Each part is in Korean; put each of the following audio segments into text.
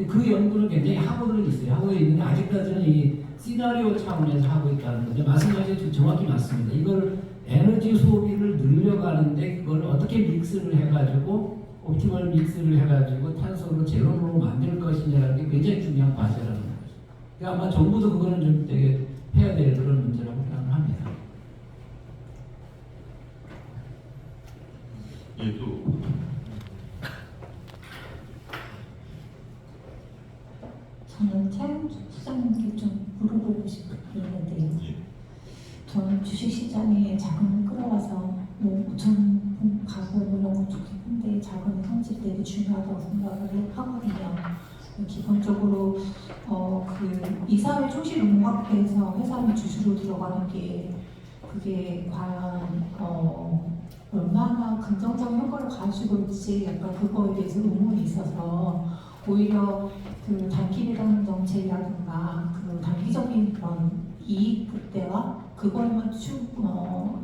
그 연구는 굉장히 하고는 있어요. 하고 있는데 아직까지는 이 시나리오 차원에서 하고 있다는 건데 말씀하신 정확히 맞습니다. 이걸 에너지 소비를 늘려가는데 그걸 어떻게 믹스를 해가지고 옵티멀 믹스를 해가지고 탄소를 제로로 만들 것이냐라는 게 굉장히 중요한 과제라는 거죠. 그러니까 아마 정부도 그거는 좀 되게 해야 될 그런 문제라고 생각을 합니다. 예, 또 저는 차영주 부장님께 좀 물어보고 싶은 게 있는데요. 예. 저는 주식시장에 자금을 끌어와서 뭐 5천 가구 이런 건 좋겠는데 자금의 성질 되게 중요하다고 생각을 하거든요. 기본적으로 그 이사회 총실운용학회에서 회사의 주주로 들어가는 게 그게 과연 얼마나 긍정적인 효과를 가지고 있지 약간 그거에 대해서 의문이 있어서 오히려 그 단기 배당 정책이라든가 그 단기적인 그런 이익 극대화 그거에만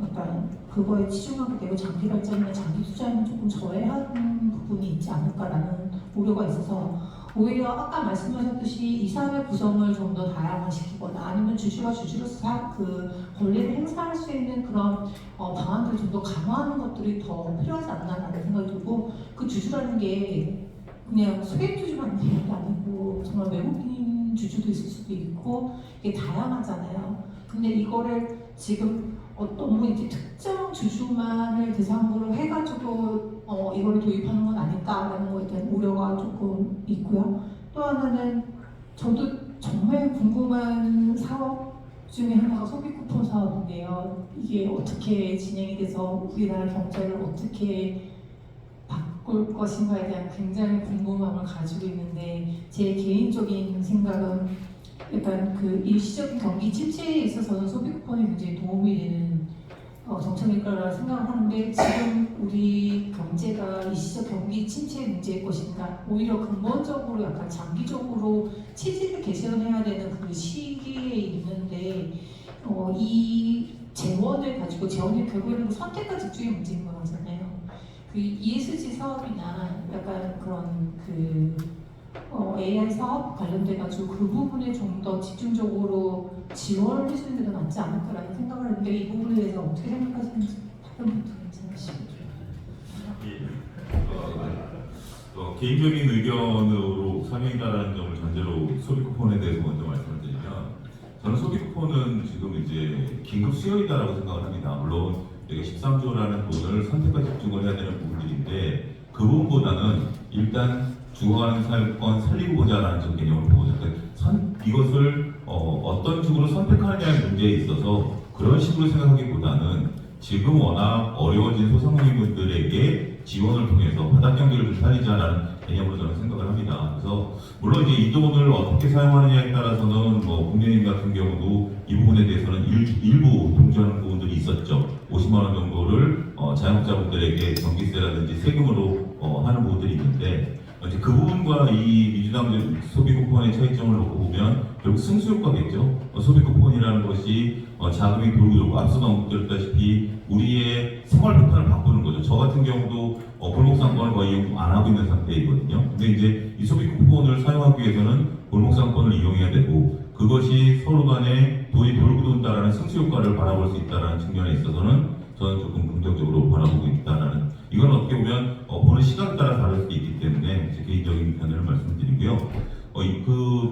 약간 그거에 치중하게 되고 장기 발전이나 장기 투자에는 조금 저해하는 부분이 있지 않을까라는 우려가 있어서 오히려 아까 말씀하셨듯이 이사회 구성을 좀 더 다양화시키거나 아니면 주주가 주주로서 그 권리를 행사할 수 있는 그런 방안들을 좀 더 강화하는 것들이 더 필요하지 않나라는 생각이 들고 그 주주라는 게 그냥 소액 주주만 있는 게 아니고 정말 외국인 주주도 있을 수도 있고 이게 다양하잖아요. 근데 이거를 지금 너무 이제 특정 주주만을 대상으로 해가지고 이걸 도입하는 건 아닐까라는 거에 대한 우려가 조금 있고요. 또 하나는 저도 정말 궁금한 사업 중에 하나가 소비 쿠폰 사업인데요. 이게 어떻게 진행이 돼서 우리나라 경제를 어떻게 바꿀 것인가에 대한 굉장히 궁금함을 가지고 있는데 제 개인적인 생각은 약간 그 일시적인 경기 침체에 있어서는 소비 쿠폰이 굉장히 도움이 되는 정책일 거라 생각을 하는데 지금 우리 경제가 일시적 경기 침체의 문제일 것인가 오히려 근본적으로 약간 장기적으로 체질을 개선해야 되는 그 시기에 있는데 이 재원을 가지고 재원이 결국에는 선택과 집중의 문제인 거잖아요. 그 ESG 사업이나 약간 그런 그 AI 사업 관련돼가지고 그 부분에 좀 더 집중적으로 지원을 해주는 게 더 낫지 않을까라는 생각을 했는데 이 부분에 대해서 어떻게 생각하시는지 다른 분도 괜찮으시죠? 개인적인 의견으로 상행이다라는 점을 전제로 소비 쿠폰에 대해서 먼저 말씀을 드리면 저는 소비 쿠폰은 지금 이제 긴급 수요이다라고 생각을 합니다. 물론 내가 13조라는 돈을 선택과 집중을 해야 되는 부분들인데 그 부분보다는 일단 죽어가는 살건 살리고 보자라는 좀 개념을 보고 이것을 어떤 식으로 선택하느냐의 문제에 있어서 그런 식으로 생각하기보다는 지금 워낙 어려워진 소상공인분들에게 지원을 통해서 바닥 경기를 좀 살리자라는 개념으로 저는 생각을 합니다. 그래서 물론 이제 이 돈을 어떻게 사용하느냐에 따라서는 국민의힘 같은 경우도 이 부분에 대해서는 일부 동조하는 부분들이 있었죠. 50만 원 정도를 자영업자분들에게 전기세라든지 세금으로 하는 부분들이 있는데 이제 그 부분과 이 민주당 소비 쿠폰의 차이점을 놓고 보면 결국 승수 효과겠죠. 소비 쿠폰이라는 것이 자금이 돌고 앞서도 언급드렸다시피 우리의 생활 패턴을 바꾸는 거죠. 저 같은 경우도 골목상권을 거의 이용 안 하고 있는 상태이거든요. 근데 이제 이 소비 쿠폰을 사용하기 위해서는 골목상권을 이용해야 되고 그것이 서로 간에 돈이 돌고 돈다라는 승수 효과를 바라볼 수 있다는 측면에 있어서는 저는 조금 긍정적으로 바라보고 있다라는 이건 어떻게 보면 보는 시각에 따라 다를 수도 있기 때문에 제 개인적인 견해를 말씀드리고요.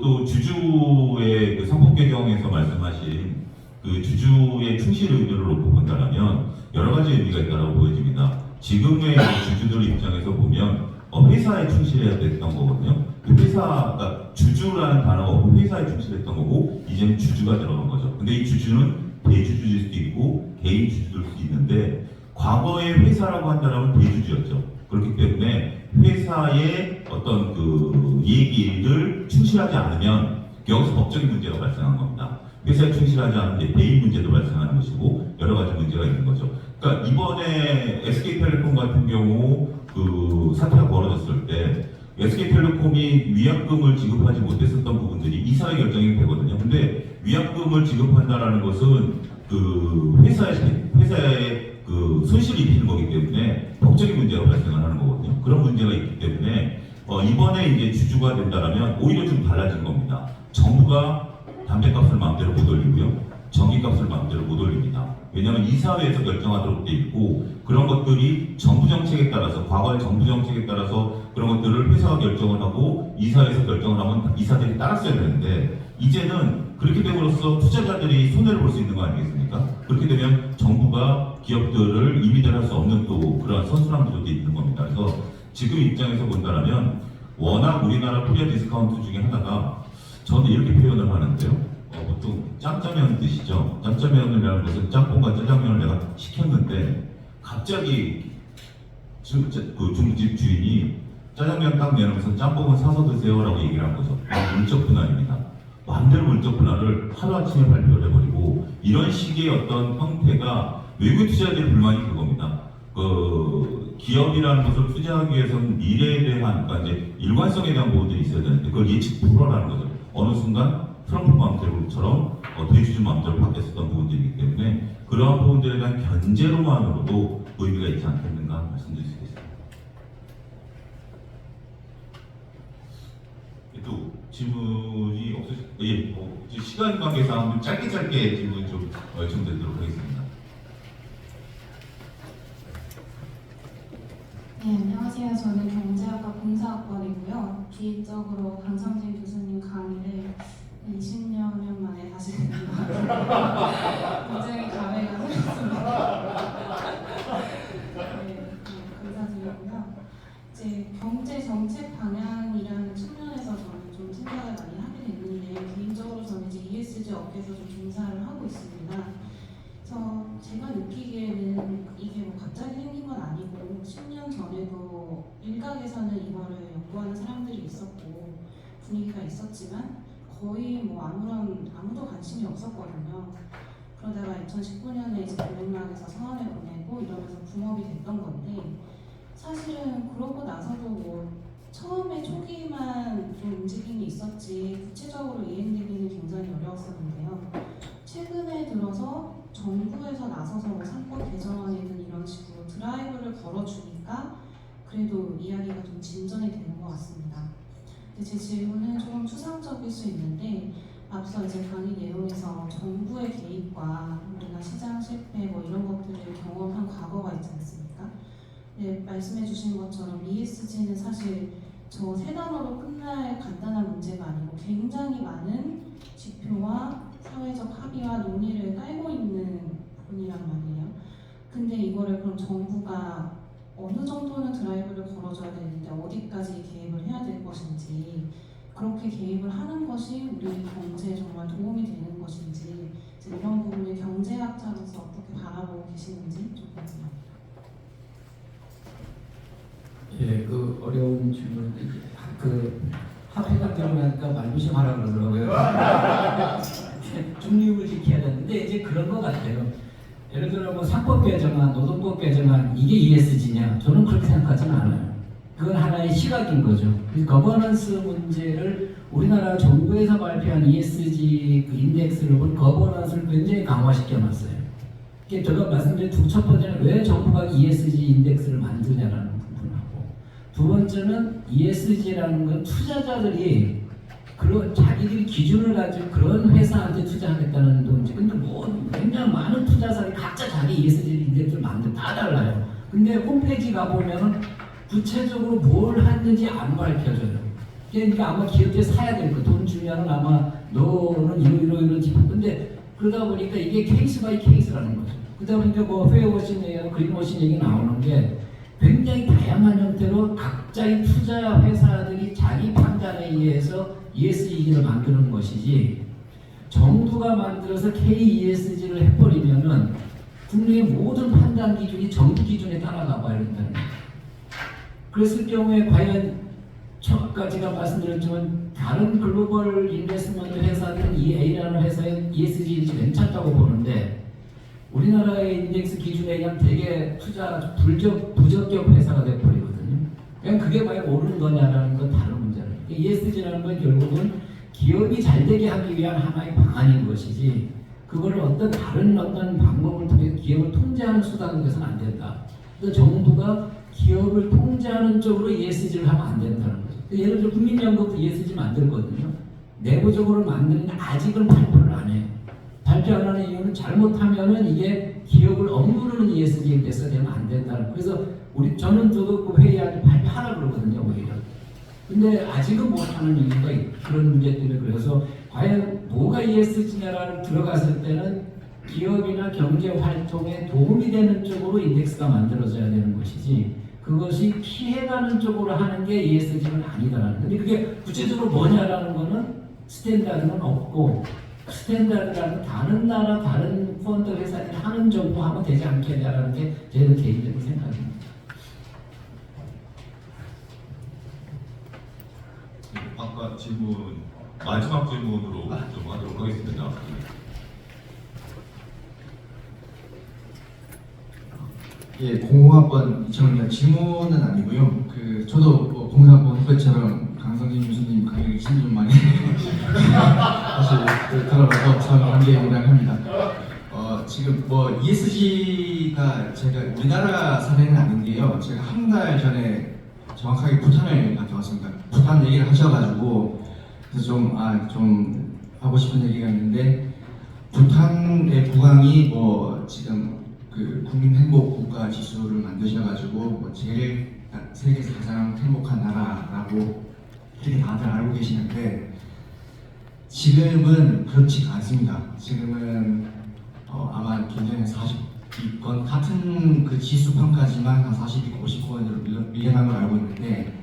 또 주주의 그 상법 개정에서 말씀하신 그 주주의 충실 의무를 놓고 본다면 여러 가지 의미가 있다고 보여집니다. 지금의 주주들 입장에서 보면 회사에 충실해야 됐던 거거든요. 그 회사가 주주라는 단어가 없고 회사에 충실했던 거고 이제는 주주가 들어간 거죠. 근데 이 주주는 대주주일 수도 있고 개인 주주일 수도 있는데 과거에 회사라고 한다면 대주주였죠. 그렇기 때문에 회사의 어떤 그 얘기를 충실하지 않으면 여기서 법적인 문제가 발생한 겁니다. 회사에 충실하지 않은 게 대인 문제도 발생하는 것이고 여러 가지 문제가 있는 거죠. 그러니까 이번에 SK텔레콤 같은 경우 그 사태가 벌어졌을 때 SK텔레콤이 위약금을 지급하지 못했었던 부분들이 이사회 결정이 되거든요. 근데 위약금을 지급한다라는 것은 그 회사의 그 손실을 입히는 거기 때문에 법적인 문제가 발생을 하는 거거든요. 그런 문제가 있기 때문에 이번에 이제 주주가 된다라면 오히려 좀 달라진 겁니다. 정부가 담배값을 마음대로 못 올리고요. 전기값을 마음대로 못 올립니다. 왜냐하면 이사회에서 결정하도록 돼 있고 그런 것들이 정부 정책에 따라서 과거의 정부 정책에 따라서 그런 것들을 회사가 결정을 하고 이사회에서 결정을 하면 이사들이 따랐어야 되는데 이제는 그렇게 됨으로써 투자자들이 손해를 볼 수 있는 거 아니겠습니까? 그렇게 되면 정부가 기업들을 임의대할 수 없는 또 그런 선순환 구조도 있는 겁니다. 그래서 지금 입장에서 본다면 워낙 우리나라 코리아 디스카운트 중에 하나가 저는 이렇게 표현을 하는데요. 보통 짬짜면 드시죠? 짬짜면이라는 것은 짬뽕과 짜장면을 내가 시켰는데 갑자기 그 중국집 주인이 짜장면 딱 내놓으면서 짬뽕은 사서 드세요라고 얘기를 한 거죠. 물적 분할입니다. 마음대로 물적 분할을 하루아침에 발표를 해버리고 이런 식의 어떤 형태가 외국 투자자들의 불만이 그겁니다. 그 기업이라는 것을 투자하기 위해서는 미래에 대한 그러니까 이제 일관성에 대한 부분들이 있어야 되는데 그걸 예측 불허라는 거죠. 어느 순간 트럼프 마음대로처럼 대주주 마음대로 바뀌었었던 부분들이기 때문에 그러한 부분들에 대한 견제로만으로도 의미가 있지 않겠는가 말씀드릴 수 있겠습니다. 또 질문이 없으실까요? 예, 시간 관계상 짧게 질문 좀 요청드리도록 하겠습니다. 네, 안녕하세요. 저는 경제학과 공사학번이고요. 기획적으로 강성진 교수님 강의를 20년 만에 다시 듣는 것 같아요. 굉장히 감회가 새롭습니다. 네, 감사드리고요. 이제 경제 정책 방향이라는 측면에서 저는 좀 생각을 많이 하게 됐는데 개인적으로 저는 이제 ESG 업계에서 좀 종사를 하고 있습니다. 그래서 제가 느끼기에는 이게 뭐 갑자기 생긴 건 아니고 10년 전에도 일각에서는 이거를 연구하는 사람들이 있었고 분위기가 있었지만 거의 뭐 아무도 관심이 없었거든요. 그러다가 2019년에 이제 블랙락에서 서한을 보내고 이러면서 붐업이 됐던 건데 사실은 그러고 나서도 뭐 처음에 초기만 좀 움직임이 있었지 구체적으로 이행되기는 굉장히 어려웠었는데요. 최근에 들어서 정부에서 나서서 뭐 상법 개정안이든 이런 식으로 드라이브를 걸어주니까 그래도 이야기가 좀 진전이 되는 것 같습니다. 근데 제 질문은 조금 추상적일 수 있는데 앞서 이제 강의 내용에서 정부의 개입과 우리가 시장 실패 뭐 이런 것들을 경험한 과거가 있지 않습니까? 네, 말씀해주신 것처럼 ESG는 사실 저 세 단어로 끝날 간단한 문제가 아니고 굉장히 많은 지표와 사회적 합의와 논의를 깔고 있는 부분이란 말이에요. 근데 이거를 그럼 정부가 어느 정도는 드라이브를 걸어줘야 되는데 어디까지 개입을 해야 될 것인지 그렇게 개입을 하는 것이 우리 경제에 정말 도움이 되는 것인지 이런 부분을 경제학자로서 어떻게 바라보고 계시는지 좀 궁금합니다. 예, 그 어려운 질문. 하필 강조하니까 말조심하라 그러더라고요. 중립을 지켜야 되는데 이제 그런 것 같아요. 예를 들어 뭐 상법 개정안, 노동법 개정안 이게 ESG냐? 저는 그렇게 생각하지는 않아요. 그건 하나의 시각인 거죠. 그래서 거버넌스 문제를 우리나라 정부에서 발표한 ESG 그 인덱스를 본 거버넌스를 굉장히 강화시켜놨어요. 제가 말씀드린 첫 번째는 왜 정부가 ESG 인덱스를 만드냐라는 부분하고 두 번째는 ESG라는 건 투자자들이 그런 자기들이 기준을 가지고 그런 회사한테 투자하겠다는 돈이지. 근데 뭐 굉장히 많은 투자사들이 각자 자기 ESG 인덱스를 만들어 다 달라요. 근데 홈페이지 가보면은 구체적으로 뭘 했는지 안 밝혀져요. 그러니까 아마 기업들이 사야 될 거. 돈 주면은 아마 너는 이런 집. 근데 그러다 보니까 이게 케이스 바이 케이스라는 거죠. 그러다 보니까 뭐 페어워싱이에요, 그린워싱 얘기 나오는 게 굉장히 다양한 형태로 각자의 투자 회사들이 자기 판단에 의해서 ESG를 만드는 것이지 정부가 만들어서 KESG를 해버리면은 국내의 모든 판단 기준이 정부 기준에 따라가 봐야 된다는 거예요. 그랬을 경우에 과연 아까 제가 말씀드렸지만 다른 글로벌 인베스트먼트 회사들은 이 A라는 회사의 ESG 괜찮다고 보는데 우리나라의 인덱스 기준에 의한 되게 투자 부적격 회사가 돼버리거든요. 그냥 그게 과연 옳은 거냐라는 건 다른 문제예요. ESG라는 건 결국은 기업이 잘 되게 하기 위한 하나의 방안인 것이지 그거를 어떤 다른 방법을 통해 기업을 통제하는 수단으로 해서는 안 된다. 그래서 정부가 기업을 통제하는 쪽으로 ESG를 하면 안 된다는 거죠. 예를 들어 국민연금 ESG 만들거든요. 내부적으로 만드는데 아직은 발표를 안 해요. 발표 안 하는 이유는 잘못하면은 이게 기업을 억누르는 ESG에 대해서 되면 안 된다는. 그래서 저도 그 회의할 때 발표하라 그러거든요, 오히려. 근데 아직은 못하는 이유가 그런 문제 때문에. 그래서 과연 뭐가 ESG냐라는 들어갔을 때는 기업이나 경제 활동에 도움이 되는 쪽으로 인덱스가 만들어져야 되는 것이지, 그것이 피해가는 쪽으로 하는 게 ESG는 아니다라는. 근데 그게 구체적으로 뭐냐라는 거는 스탠다드는 없고, 스탠다드라는 다른 나라 다른 펀드 회사들이 하는 정도 하면 되지 않겠냐라는 게 제 개인적인 생각입니다. 아까 질문 마지막 질문으로 좀 하도록 하겠습니다. 예, 공학번 2000년 질문은 아니고요. 저도 뭐 공사학번 후배처럼 강성진 교수님 강의를 20년 만에 사실 들어가서 처음 관계에 응당합니다. 지금 뭐 ESG가 제가 우리나라 사례는 아닌데요. 제가 한 달 전에 정확하게 부탄을 갔다 왔습니다. 부탄 얘기를 하셔가지고 그래서 좀 하고 싶은 얘기가 있는데, 부탄의 국왕이 뭐 지금 그 국민 행복 국가 지수를 만드셔가지고 뭐 제일 세계에서 가장 행복한 나라라고 이렇게 다들 알고 계시는데, 지금은 그렇지가 않습니다. 지금은 아마 굉장히 40위권 같은 그 지수판까지만 한 40위권, 50위권으로 밀려난 걸 알고 있는데,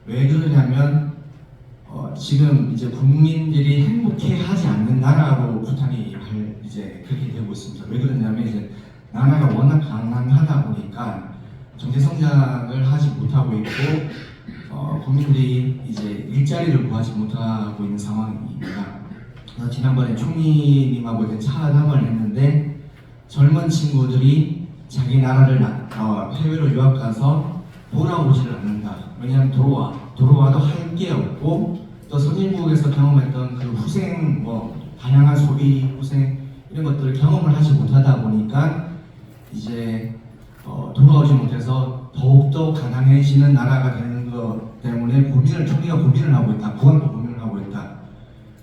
왜 그러냐면 지금 이제 국민들이 행복해하지 않는 나라로 부탄이 이제 그렇게 되고 있습니다. 왜 그러냐면 이제 나라가 워낙 가난하다 보니까 경제 성장을 하지 못하고 있고, 국민들이 이제 일자리를 구하지 못하고 있는 상황입니다. 그래서 지난번에 총리님하고 이제 차담을 했는데, 젊은 친구들이 자기 나라를 해외로 유학 가서 돌아오지를 않는다. 왜냐하면 돌아와도 할 게 없고, 또 선진국에서 경험했던 그 후생, 다양한 소비, 후생 이런 것들을 경험을 하지 못하다 보니까 이제 돌아오지 못해서 더욱더 가난해지는 나라가 되는 것 때문에 총리가 고민을 하고 있다. 국왕도 고민을 하고 있다.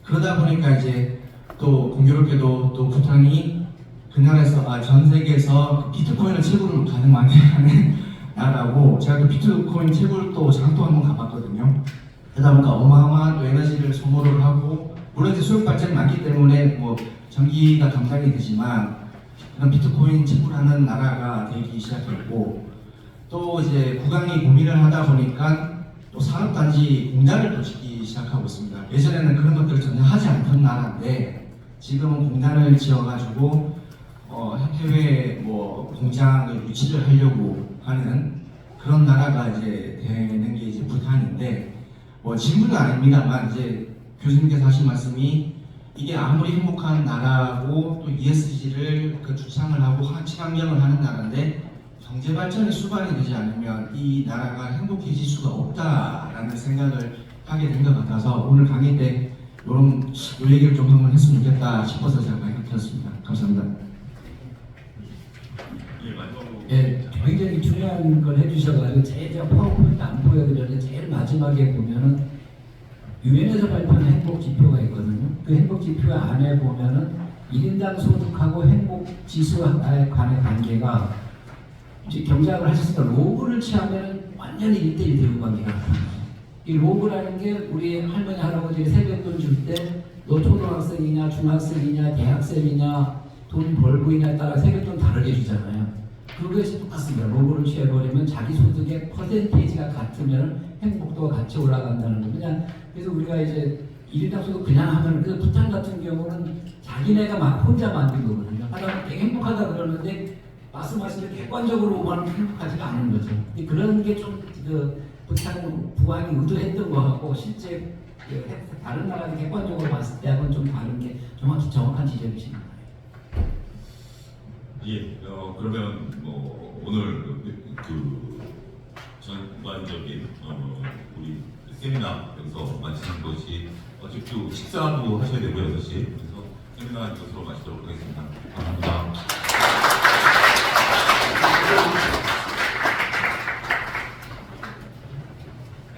그러다 보니까 이제 또 공교롭게도 또 부탄이 그 나라에서 전 세계에서 비트코인을 채굴을 가능하게 하는 나라고, 제가 또 비트코인 채굴 또 장도 한번 가봤거든요. 그러다 보니까 어마어마한 또 에너지를 소모를 하고, 물론 이제 수력 발전이 많기 때문에 뭐 전기가 감당이 되지만 그런 비트코인 채굴하는 나라가 되기 시작했고, 또 이제 국왕이 고민을 하다 보니까 또 산업단지 공단을 또 짓기 시작하고 있습니다. 예전에는 그런 것들을 전혀 하지 않던 나라인데 지금은 공단을 지어가지고 해외 뭐 공장을 유치를 하려고 하는 그런 나라가 이제 되는 게 이제 부탄인데, 뭐 질문은 아닙니다만 이제 교수님께서 하신 말씀이 이게 아무리 행복한 나라고 또 ESG를 주창을 하고 친환경을 하는 나라인데 경제 발전의 수반이 되지 않으면 이 나라가 행복해질 수가 없다라는 생각을 하게 된 것 같아서 오늘 강의 때 요 얘기를 좀 한번 했으면 좋겠다 싶어서 제가 많이 들었습니다. 감사합니다. 예, 굉장히 중요한 걸 해주셔가지고 제가 파워포인트 안 보여드렸는데 제일 마지막에 보면은 유엔에서 발표한 행복 지표가 있거든요. 그 행복 지표 안에 보면은 1인당 소득하고 행복 지수에 관의 관계가 이제 경제학을 하셨으니까 로그를 취하면 완전히 1대1 대우 관계가 나타나요. 이 로그라는 게 우리 할머니 할아버지가 세뱃돈 줄 때 너 초등학생이냐 중학생이냐 대학생이냐 돈 벌고 있냐에 따라 세뱃돈 다르게 주잖아요. 그것이 똑같습니다. 로그를 취해버리면 자기 소득의 퍼센테이지가 같으면 행복도가 같이 올라간다는 겁니다. 그래서 우리가 이제 1인당 소득 그냥 하면 그 부탄 같은 경우는 자기네가 막 혼자 만든 거거든요. 하다가 되게 행복하다 그러는데 말씀하신 대로 객관적으로만 행복하지가 않은 거죠. 그런 게 좀 부탄 부왕이 의도했던 거하고 실제 다른 나라가 객관적으로 봤을 때하고는 좀 다른 게 정확한 지적이신 거예요. 예, 그러면 오늘 전반적인 우리 세미나에서 마치는 것이 어차피 식사도 하셔야 되고요, 6시. 그래서 세미나 이것으로 마치도록 하겠습니다. 감사합니다.